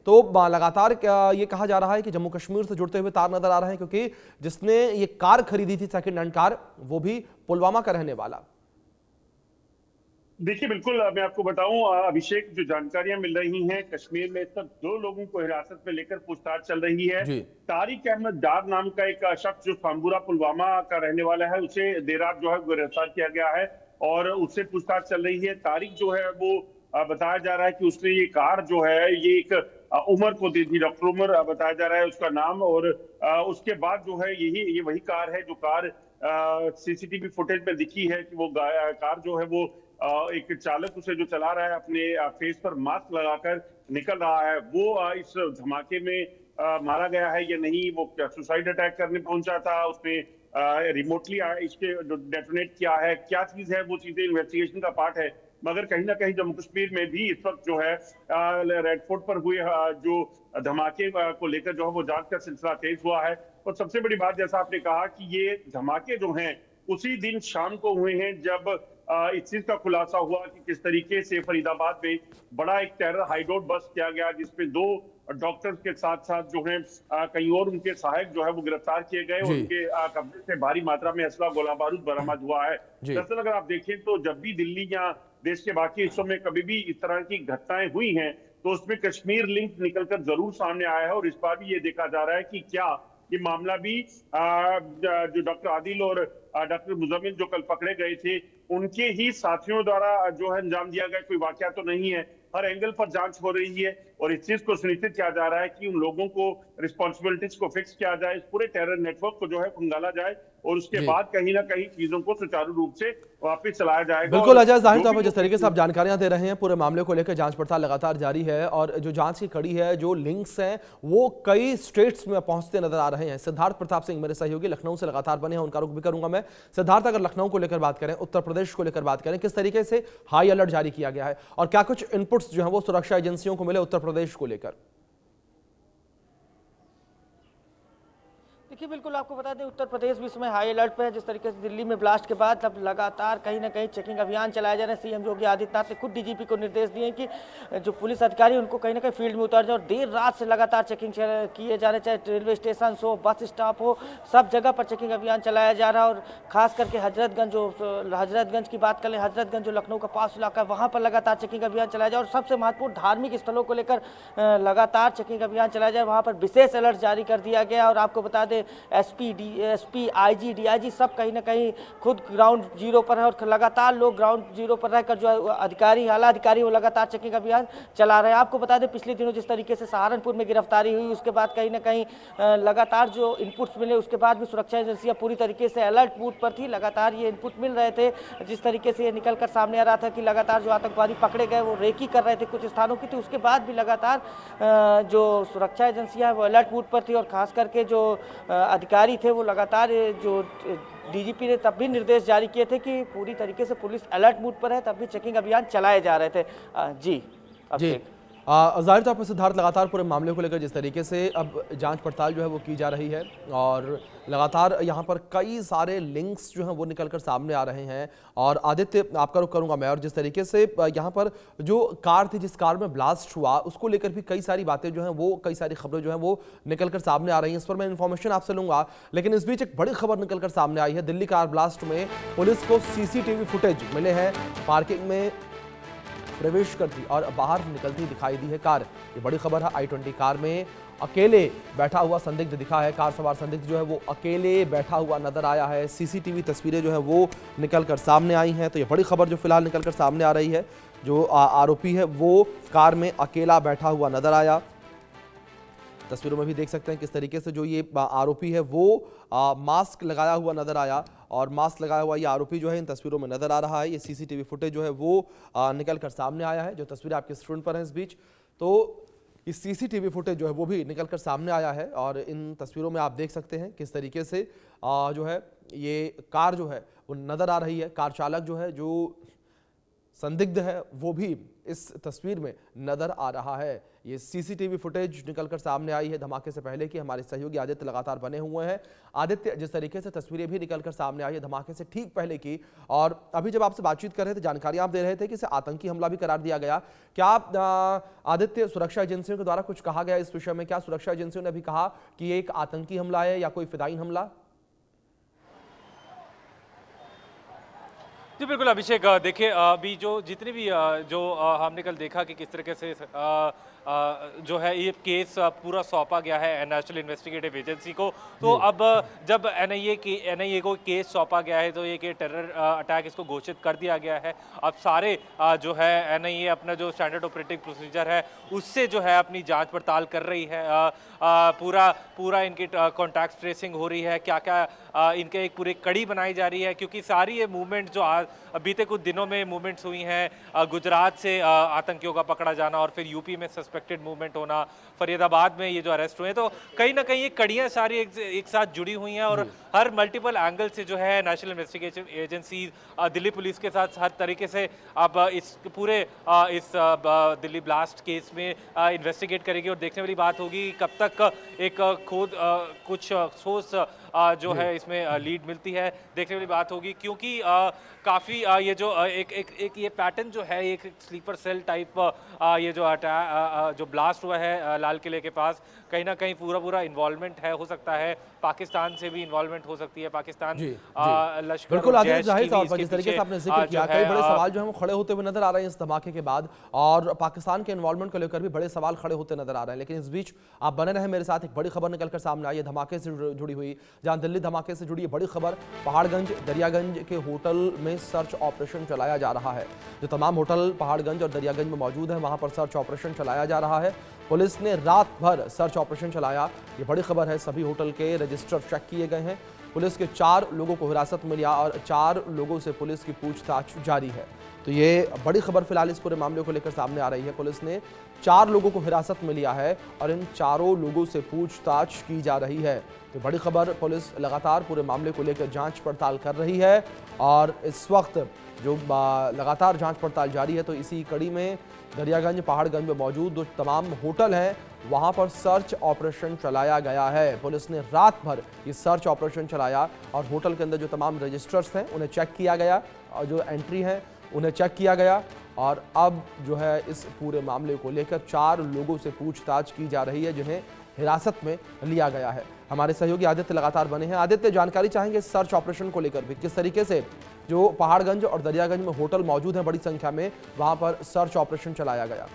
तो लगातार ये कहा जा रहा है कि जम्मू कश्मीर से जुड़ते हुए तार नजर आ रहे हैं, क्योंकि जिसने ये कार खरीदी थी सेकंड हैंड कार, वो भी पुलवामा का रहने वाला। देखिए, बिल्कुल मैं आपको बताऊं अभिषेक, जो जानकारियां मिल रही हैं, कश्मीर में इस वक्त 2 लोगों को हिरासत में लेकर पूछताछ चल रही है। जी तारिक अहमद डार नाम का एक शख्स जो सांबुरा पुलवामा का रहने वाला है, उसे देर रात जो है गिरफ्तार किया गया है और उससे पूछताछ चल रही है। तारिक जो है वो बताया जा रहा है कि उसने ये कार जो है ये एक उमर को दी थी, डॉक्टर उमर बताया जा रहा है उसका नाम। और उसके बाद जो है ये वही कार है जो कार सीसीटीवी फुटेज में दिखी है कि वो कार जो है वो एक चालक उसे जो चला रहा है अपने फेस पर मास्क लगाकर निकल रहा है, वो इस धमाके में मारा गया है या नहीं, वो सुसाइड अटैक करने पहुंचा था, उसने रिमोटली इसके डेटोनेट किया है, क्या चीज है, वो चीजें इन्वेस्टिगेशन का पार्ट है। मगर कहीं ना कहीं जम्मू कश्मीर में भी इस वक्त जो है रेड फोर्ट पर हुए जो धमाके को लेकर जो है वो जांच का सिलसिला तेज हुआ है। और सबसे बड़ी बात, जैसा आपने कहा कि ये धमाके जो हैं उसी दिन शाम को हुए हैं जब इस चीज का खुलासा हुआ कि किस तरीके से फरीदाबाद में बड़ा एक टेरर हाइडआउट बस्ट किया गया, जिसमें 2 डॉक्टर्स के साथ साथ जो है कई और उनके सहायक जो है वो गिरफ्तार किए गए और उनके कब्जे से भारी मात्रा में असला गोला बारूद बरामद हुआ है। दरअसल अगर आप देखें तो जब भी दिल्ली या देश के बाकी हिस्सों में कभी भी इस तरह की घटनाएं हुई हैं तो उसमें कश्मीर लिंक निकलकर जरूर सामने आया है। और इस बार भी ये देखा जा रहा है कि क्या ये मामला भी जो डॉक्टर आदिल और डॉक्टर मुजम्मिल जो कल पकड़े गए थे उनके ही साथियों द्वारा जो है अंजाम दिया गया कोई वाकया तो नहीं है। हर एंगल पर जांच हो रही है और इस चीज को सुनिश्चित किया जा रहा है कि उन लोगों को रिस्पॉन्सिबिलिटीज को फिक्स किया जाए, इस पूरे टेरर नेटवर्क को जो है खंगाला जाए और उसके बाद कहीं ना कहीं चीजों को सुचारू रूप से वापस चलाया जाएगा। बिल्कुल अजय, जाहिर तौर पर जिस तरीके से आप जानकारियां दे रहे हैं, पूरे मामले को लेकर जांच पड़ताल लगातार जारी है और जो जांच की कड़ी है, जो लिंक्स हैं वो कई स्टेट्स में पहुंचते नजर आ रहे हैं। सिद्धार्थ प्रताप सिंह मेरे सहयोगी लखनऊ से लगातार बने हैं, उनका रुख भी करूंगा मैं। सिद्धार्थ, अगर लखनऊ को लेकर बात करें, उत्तर प्रदेश को लेकर बात करें, किस तरीके से हाई अलर्ट जारी किया गया है और क्या कुछ इनपुट्स जो है वो सुरक्षा एजेंसियों को मिले उत्तर प्रदेश को लेकर? देखिए, बिल्कुल आपको बता दें उत्तर प्रदेश भी इसमें हाई अलर्ट पे है। जिस तरीके से दिल्ली में ब्लास्ट के बाद अब लगातार कहीं ना कहीं चेकिंग अभियान चलाया जा रहा है। सीएम योगी आदित्यनाथ ने खुद डीजीपी को निर्देश दिए कि जो पुलिस अधिकारी उनको कहीं ना कहीं फील्ड में उतार जाए और देर रात से लगातार चेकिंग किए जा रहे, चाहे रेलवे स्टेशन हो, बस स्टॉप हो, सब जगह पर चेकिंग अभियान चलाया जा रहा है। और खास करके हजरतगंज की बात करें, हजरतगंज जो लखनऊ का पास इलाका है वहाँ पर लगातार चेकिंग अभियान चलाया जाए और सबसे महत्वपूर्ण धार्मिक स्थलों को लेकर लगातार चेकिंग अभियान चलाया जाए, वहाँ पर विशेष अलर्ट जारी कर दिया गया। और आपको बता दें एसपी, आईजी, डीआईजी सब कहीं ना कहीं खुद ग्राउंड जीरो पर है और लगातार लोग ग्राउंड जीरो पर रहकर जो अधिकारी, आला अधिकारी वो लगातार चेकिंग अभियान चला रहे हैं। आपको बता दें पिछले दिनों जिस तरीके से सहारनपुर में गिरफ्तारी हुई, उसके बाद कहीं ना कहीं लगातार जो इनपुट्स मिले उसके बाद भी सुरक्षा एजेंसियां पूरी तरीके से अलर्ट मोड पर थी। लगातार ये इनपुट मिल रहे थे, जिस तरीके से ये निकल कर सामने आ रहा था कि लगातार जो आतंकवादी पकड़े गए वो रेकी कर रहे थे कुछ स्थानों की, तो उसके बाद भी लगातार जो सुरक्षा एजेंसियां वो अलर्ट मोड पर थी। और खास करके जो अधिकारी थे वो लगातार जो डीजीपी ने तब भी निर्देश जारी किए थे कि पूरी तरीके से पुलिस अलर्ट मोड पर है, तब भी चेकिंग अभियान चलाए जा रहे थे। जी जाहिर तौर पर सिद्धार्थ, लगातार पूरे मामले को लेकर जिस तरीके से अब जांच पड़ताल जो है वो की जा रही है और लगातार यहाँ पर कई सारे लिंक्स जो हैं वो निकलकर सामने आ रहे हैं। और आदित्य, आपका रुख करूंगा मैं, और जिस तरीके से यहाँ पर जो कार थी, जिस कार में ब्लास्ट हुआ, उसको लेकर भी कई सारी बातें जो हैं वो, कई सारी खबरें जो हैं वो निकलकर सामने आ रही हैं। इस पर मैं इन्फॉर्मेशन आपसे लूंगा, लेकिन इस बीच एक बड़ी खबर निकलकर सामने आई है। दिल्ली कार ब्लास्ट में पुलिस को सीसीटीवी फुटेज मिले हैं, पार्किंग में प्रवेश करती और बाहर निकलती दिखाई दी है कार। ये बड़ी खबर है। i20 कार में अकेले बैठा हुआ संदिग्ध दिखा है, कार सवार संदिग्ध जो है वो अकेले बैठा हुआ नजर आया है। सीसीटीवी तस्वीरें जो है वो निकलकर सामने आई हैं। तो ये बड़ी खबर जो फिलहाल निकलकर सामने आ रही है, जो आरोपी है वो कार में अकेला बैठा हुआ नजर आया। तस्वीरों में भी देख सकते हैं किस तरीके से जो ये आरोपी है वो मास्क लगाया हुआ नजर आया और मास्क लगाया हुआ ये आरोपी जो है इन तस्वीरों में नजर आ रहा है। ये सीसीटीवी फुटेज जो है वो निकल कर सामने आया है, जो तस्वीरें आपके स्क्रीन पर हैं इस बीच। तो इस सीसीटीवी फुटेज जो है वो भी निकल कर सामने आया है और इन तस्वीरों में आप देख सकते हैं किस तरीके से जो है ये कार जो है वो नजर आ रही है। कार चालक जो है, जो संदिग्ध है, वो भी इस तस्वीर में नजर आ रहा है। ये सीसीटीवी फुटेज निकलकर सामने आई है धमाके से पहले की। हमारे सहयोगी आदित्य लगातार बने हुए हैं। आदित्य, जिस तरीके से तस्वीरें भी निकलकर सामने आई है धमाके से ठीक पहले की, और अभी जब आपसे बातचीत कर रहे थे जानकारी आप दे रहे थे कि इसे आतंकी हमला भी करार दिया गया। क्या आदित्य, सुरक्षा एजेंसियों के द्वारा कुछ कहा गया इस विषय में? क्या सुरक्षा एजेंसियों ने अभी कहा कि ये एक आतंकी हमला है या कोई फिदायीन हमला? जी बिल्कुल अभिषेक, देखिए अभी जो जितनी भी जो हमने कल देखा कि किस तरीके से जो है ये केस पूरा सौंपा गया है नेशनल इन्वेस्टिगेटिव एजेंसी को। तो अब जब एनआईए को केस सौंपा गया है तो ये कि टेरर अटैक इसको घोषित कर दिया गया है। अब सारे जो है एनआईए अपना जो स्टैंडर्ड ऑपरेटिंग प्रोसीजर है उससे जो है अपनी जांच पड़ताल कर रही है। पूरा इनकी कॉन्टैक्ट ट्रेसिंग हो रही है, क्या क्या इनके एक पूरी कड़ी बनाई जा रही है, क्योंकि सारी ये मूवमेंट जो बीते कुछ दिनों में मूवमेंट्स हुई हैं, गुजरात से आतंकियों का पकड़ा जाना और फिर यूपी में सस्पेक्टेड मूवमेंट होना, फरीदाबाद में ये जो अरेस्ट हुए, तो कहीं ना कहीं ये कड़ियां सारी एक साथ जुड़ी हुई हैं और हर मल्टीपल एंगल से जो है national investigation agency Delhi police के साथ हर तरीके से अब इस पूरे इस दिल्ली ब्लास्ट केस में इन्वेस्टिगेट करेगी। और देखने वाली बात होगी कब तक एक कुछ सोर्स जो है इसमें लीड मिलती है, देखने वाली बात होगी, क्योंकि काफ़ी ये जो एक ये पैटर्न जो है एक स्लीपर सेल टाइप ये जो ब्लास्ट हुआ है लाल किले के पास, कहीं ना कहीं पूरा इन्वॉल्वमेंट है, हो सकता है पाकिस्तान से भी इन्वॉल्वमेंट हो सकती है, पाकिस्तान लश्कर बिल्कुल आदित्य, जाहिर तौर पर जिस तरीके से आपने जिक्र किया कई बड़े सवाल जो है वो खड़े होते हुए नजर आ रहे हैं इस धमाके के बाद, और पाकिस्तान के इन्वॉल्वमेंट को लेकर भी बड़े सवाल खड़े होते नजर आ रहे हैं। लेकिन इस बीच आप बने रहे मेरे साथ, एक बड़ी खबर निकलकर सामने आई है धमाके से जुड़ी हुई, जहां दिल्ली धमाके से जुड़ी बड़ी खबर। पहाड़गंज दरियागंज के होटल में सर्च ऑपरेशन चलाया जा रहा है। जो तमाम होटल पहाड़गंज और दरियागंज में मौजूद है वहां पर सर्च ऑपरेशन चलाया जा रहा है। पुलिस ने रात भर सर्च ऑपरेशन चलाया, ये बड़ी खबर है। सभी होटल के रजिस्टर चेक किए गए हैं। पुलिस के 4 लोगों को हिरासत में लिया और 4 लोगों से पुलिस की पूछताछ जारी है। तो ये बड़ी खबर फिलहाल इस पूरे मामले को लेकर सामने आ रही है। पुलिस ने 4 लोगों को हिरासत में लिया है और इन चारों लोगों से पूछताछ की जा रही है। तो बड़ी खबर, पुलिस लगातार पूरे मामले को लेकर जांच पड़ताल कर रही है और इस वक्त जो लगातार जांच पड़ताल जारी है, तो इसी कड़ी में दरियागंज पहाड़गंज में मौजूद जो तमाम होटल हैं वहां पर सर्च ऑपरेशन चलाया गया है। पुलिस ने रात भर ये सर्च ऑपरेशन चलाया और होटल के अंदर जो तमाम रजिस्टर्स हैं उन्हें चेक किया गया और जो एंट्री है उन्हें चेक किया गया। और अब जो है इस पूरे मामले को लेकर 4 लोगों से पूछताछ की जा रही है जिन्हें हिरासत में लिया गया है। हमारे सहयोगी आदित्य लगातार बने हैं। आदित्य, जानकारी चाहेंगे सर्च ऑपरेशन को लेकर भी, किस तरीके से जो पहाड़गंज और दरियागंज में होटल मौजूद हैं बड़ी संख्या में, वहां पर सर्च ऑपरेशन चलाया गया?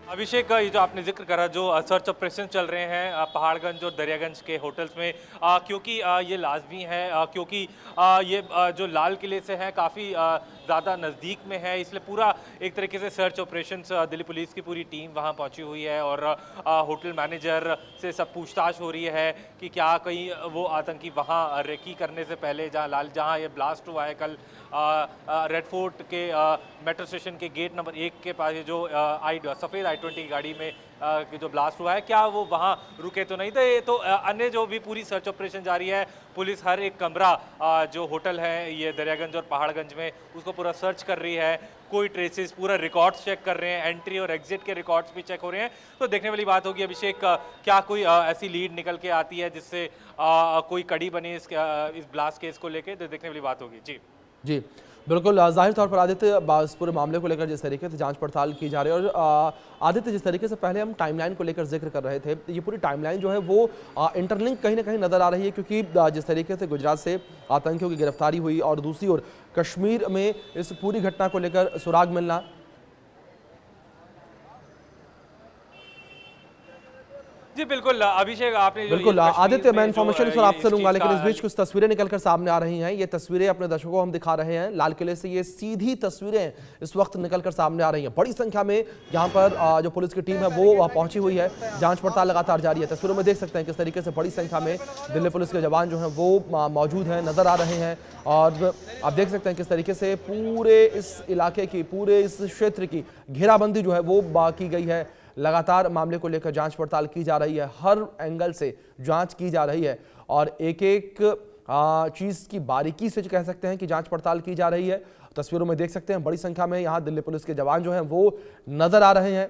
अभिषेक, ये जो आपने जिक्र करा जो सर्च ऑपरेशन चल रहे हैं पहाड़गंज और दरियागंज के होटल्स में, क्योंकि ये लाजमी है, क्योंकि ये जो लाल किले से है काफ़ी ज़्यादा नज़दीक में है, इसलिए पूरा एक तरीके से सर्च ऑपरेशंस दिल्ली पुलिस की पूरी टीम वहाँ पहुँची हुई है और होटल मैनेजर से सब पूछताछ हो रही है कि क्या कहीं वो आतंकी वहाँ रेकी करने से पहले जहाँ ये ब्लास्ट हुआ है कल रेड फोर्ट के मेट्रो स्टेशन के गेट नंबर 1 के पास, जो सफ़ेद I-20 गाड़ी में जो ब्लास्ट हुआ है, क्या वो वहाँ रुके तो नहीं थे। तो अन्य जो भी पूरी सर्च ऑपरेशन जारी है, पुलिस हर एक कमरा जो होटल है ये दरियागंज और पहाड़गंज में उसको पूरा सर्च कर रही है। कोई ट्रेसेस, पूरा रिकॉर्ड्स चेक कर रहे हैं, एंट्री और एग्जिट के रिकॉर्ड्स भी चेक हो रहे हैं। तो देखने वाली बात होगी अभिषेक, क्या कोई ऐसी लीड निकल के आती है जिससे कोई कड़ी बनी इस ब्लास्ट केस को लेके, तो देखने वाली बात होगी। जी बिल्कुल, जाहिर तौर पर आदित्य इस पूरे मामले को लेकर जिस तरीके से जांच पड़ताल की जा रही है, और आदित्य जिस तरीके से पहले हम टाइमलाइन को लेकर जिक्र कर रहे थे, ये पूरी टाइमलाइन जो है वो इंटरलिंक कहीं ना कहीं नज़र आ रही है, क्योंकि जिस तरीके से गुजरात से आतंकियों की गिरफ्तारी हुई और दूसरी ओर कश्मीर में इस पूरी घटना को लेकर सुराग मिलना। जी बिल्कुल अभिषेक, आपने बिल्कुल आदित्य, मैं इन्फॉर्मेशन फिर आपसे लूंगा, लेकिन इस बीच कुछ तस्वीरें निकलकर सामने आ रही हैं। ये तस्वीरें अपने दर्शकों को हम दिखा रहे हैं लाल किले से, ये सीधी तस्वीरें इस वक्त निकलकर सामने आ रही हैं बड़ी संख्या में, जहां पर जो पुलिस की टीम है वो पहुंची हुई है, जांच पड़ताल लगातार जारी है। तस्वीरों में देख सकते हैं किस तरीके से बड़ी संख्या में दिल्ली पुलिस के जवान जो हैं वो मौजूद हैं, नजर आ रहे हैं। और आप देख सकते हैं किस तरीके से पूरे इस इलाके की, पूरे इस क्षेत्र की घेराबंदी जो है वो की गई है। लगातार मामले को लेकर जांच पड़ताल की जा रही है, हर एंगल से जांच की जा रही है और एक एक चीज की बारीकी से कह सकते हैं कि जांच पड़ताल की जा रही है। तस्वीरों में देख सकते हैं बड़ी संख्या में यहाँ दिल्ली पुलिस के जवान जो हैं वो नजर आ रहे हैं।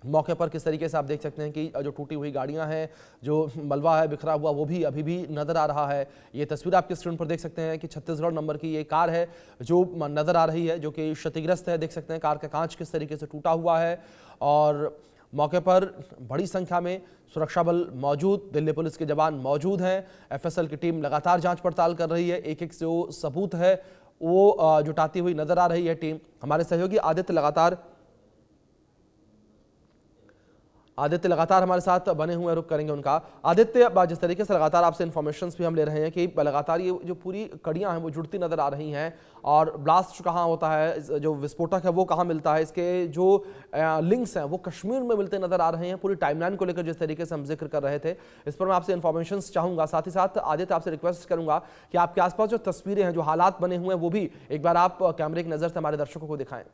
मौके पर किस तरीके से आप देख सकते हैं कि जो टूटी हुई गाड़ियां हैं, जो मलबा है बिखरा हुआ, वो भी अभी भी नज़र आ रहा है। ये तस्वीर आपके स्क्रीन पर देख सकते हैं कि छत्तीसगढ़ नंबर की ये कार है जो नज़र आ रही है, जो कि क्षतिग्रस्त है। देख सकते हैं कार का कांच किस तरीके से टूटा हुआ है और मौके पर बड़ी संख्या में सुरक्षा बल मौजूद, दिल्ली पुलिस के जवान मौजूद हैं। एफएसएल की टीम लगातार जाँच पड़ताल कर रही है, एक एक जो सबूत है वो जुटाती हुई नजर आ रही है टीम। हमारे सहयोगी आदित्य लगातार हमारे साथ बने हुए, रुक करेंगे उनका। आदित्य, जिस तरीके से लगातार आपसे इन्फॉर्मेशंस भी हम ले रहे हैं कि लगातार ये जो पूरी कड़ियां हैं वो जुड़ती नजर आ रही हैं और ब्लास्ट कहाँ होता है, जो विस्फोटक है वो कहाँ मिलता है, इसके जो लिंक्स हैं वो कश्मीर में मिलते नजर आ रहे हैं। पूरी टाइमलाइन को लेकर जिस तरीके से हम जिक्र कर रहे थे, इस पर मैं आपसे इन्फॉर्मेशंस चाहूंगा। साथ ही साथ आदित्य, आपसे रिक्वेस्ट करूंगा कि आपके आसपास जो तस्वीरें हैं, जो हालात बने हुए हैं, वो भी एक बार आप कैमरे की नजर से हमारे दर्शकों को दिखाएं।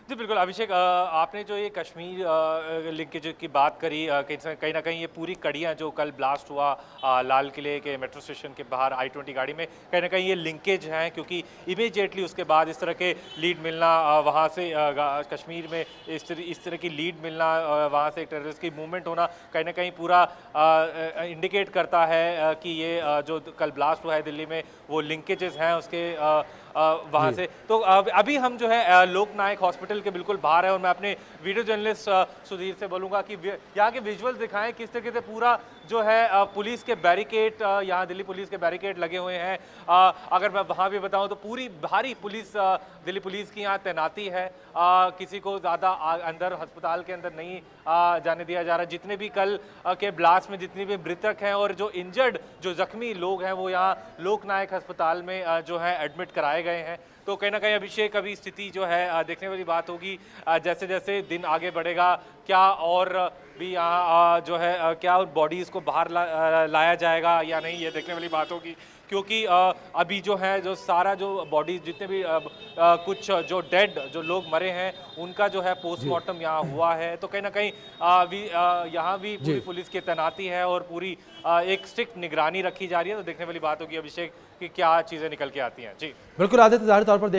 जी बिल्कुल अभिषेक, आपने जो ये कश्मीर लिंकेज की बात करी, कहीं ना कहीं ये पूरी कड़ियाँ जो कल ब्लास्ट हुआ लाल किले के मेट्रो स्टेशन के बाहर I-20 गाड़ी में, कहीं ना कहीं ये लिंकेज हैं, क्योंकि इमीडिएटली उसके बाद इस तरह के लीड मिलना, वहाँ से कश्मीर में इस तरह की लीड मिलना, वहाँ से एक टेररिस्ट की मूवमेंट होना, कहीं ना कहीं पूरा इंडिकेट करता है कि ये जो कल ब्लास्ट हुआ है दिल्ली में वो लिंकेजेस हैं उसके वहाँ से। तो अभी हम जो है लोकनायक हॉस्पिटल के बिल्कुल बाहर है और मैं अपने वीडियो जर्नलिस्ट सुधीर से बोलूँगा कि यहाँ के विजुअल्स दिखाएं किस तरीके से पूरा जो है पुलिस के बैरिकेड, यहाँ दिल्ली पुलिस के बैरिकेड लगे हुए हैं। अगर मैं वहाँ भी बताऊँ तो पूरी भारी पुलिस, दिल्ली पुलिस की यहाँ तैनाती है। किसी को ज़्यादा अंदर अस्पताल के अंदर नहीं जाने दिया जा रहा। जितने भी कल के ब्लास्ट में जितने भी मृतक हैं और जो इंजर्ड, जो जख्मी लोग हैं, वो यहाँ लोकनायक अस्पताल में जो है एडमिट कराए गए हैं। तो कहीं ना कहीं अभिषेक, अभी स्थिति जो है देखने वाली बात होगी जैसे जैसे दिन आगे बढ़ेगा, क्या और भी यहाँ जो है क्या बॉडीज़ को बाहर लाया जाएगा या नहीं, ये देखने वाली बात होगी। क्योंकि अभी जो है जो सारा जो बॉडीज जितने भी कुछ जो डेड जो लोग मरे हैं उनका जो है पोस्टमार्टम यहाँ हुआ है। तो कहीं ना कहीं यहाँ भी पूरी पुलिस की तैनाती है और पूरी एक स्ट्रिक्ट निगरानी रखी जा रही है। तो देखने वाली बात होगी अभिषेक कि क्या चीज़ें निकल के आती हैं। जी बिल्कुल आदित्य, ज़ाहिर तौर पर देखने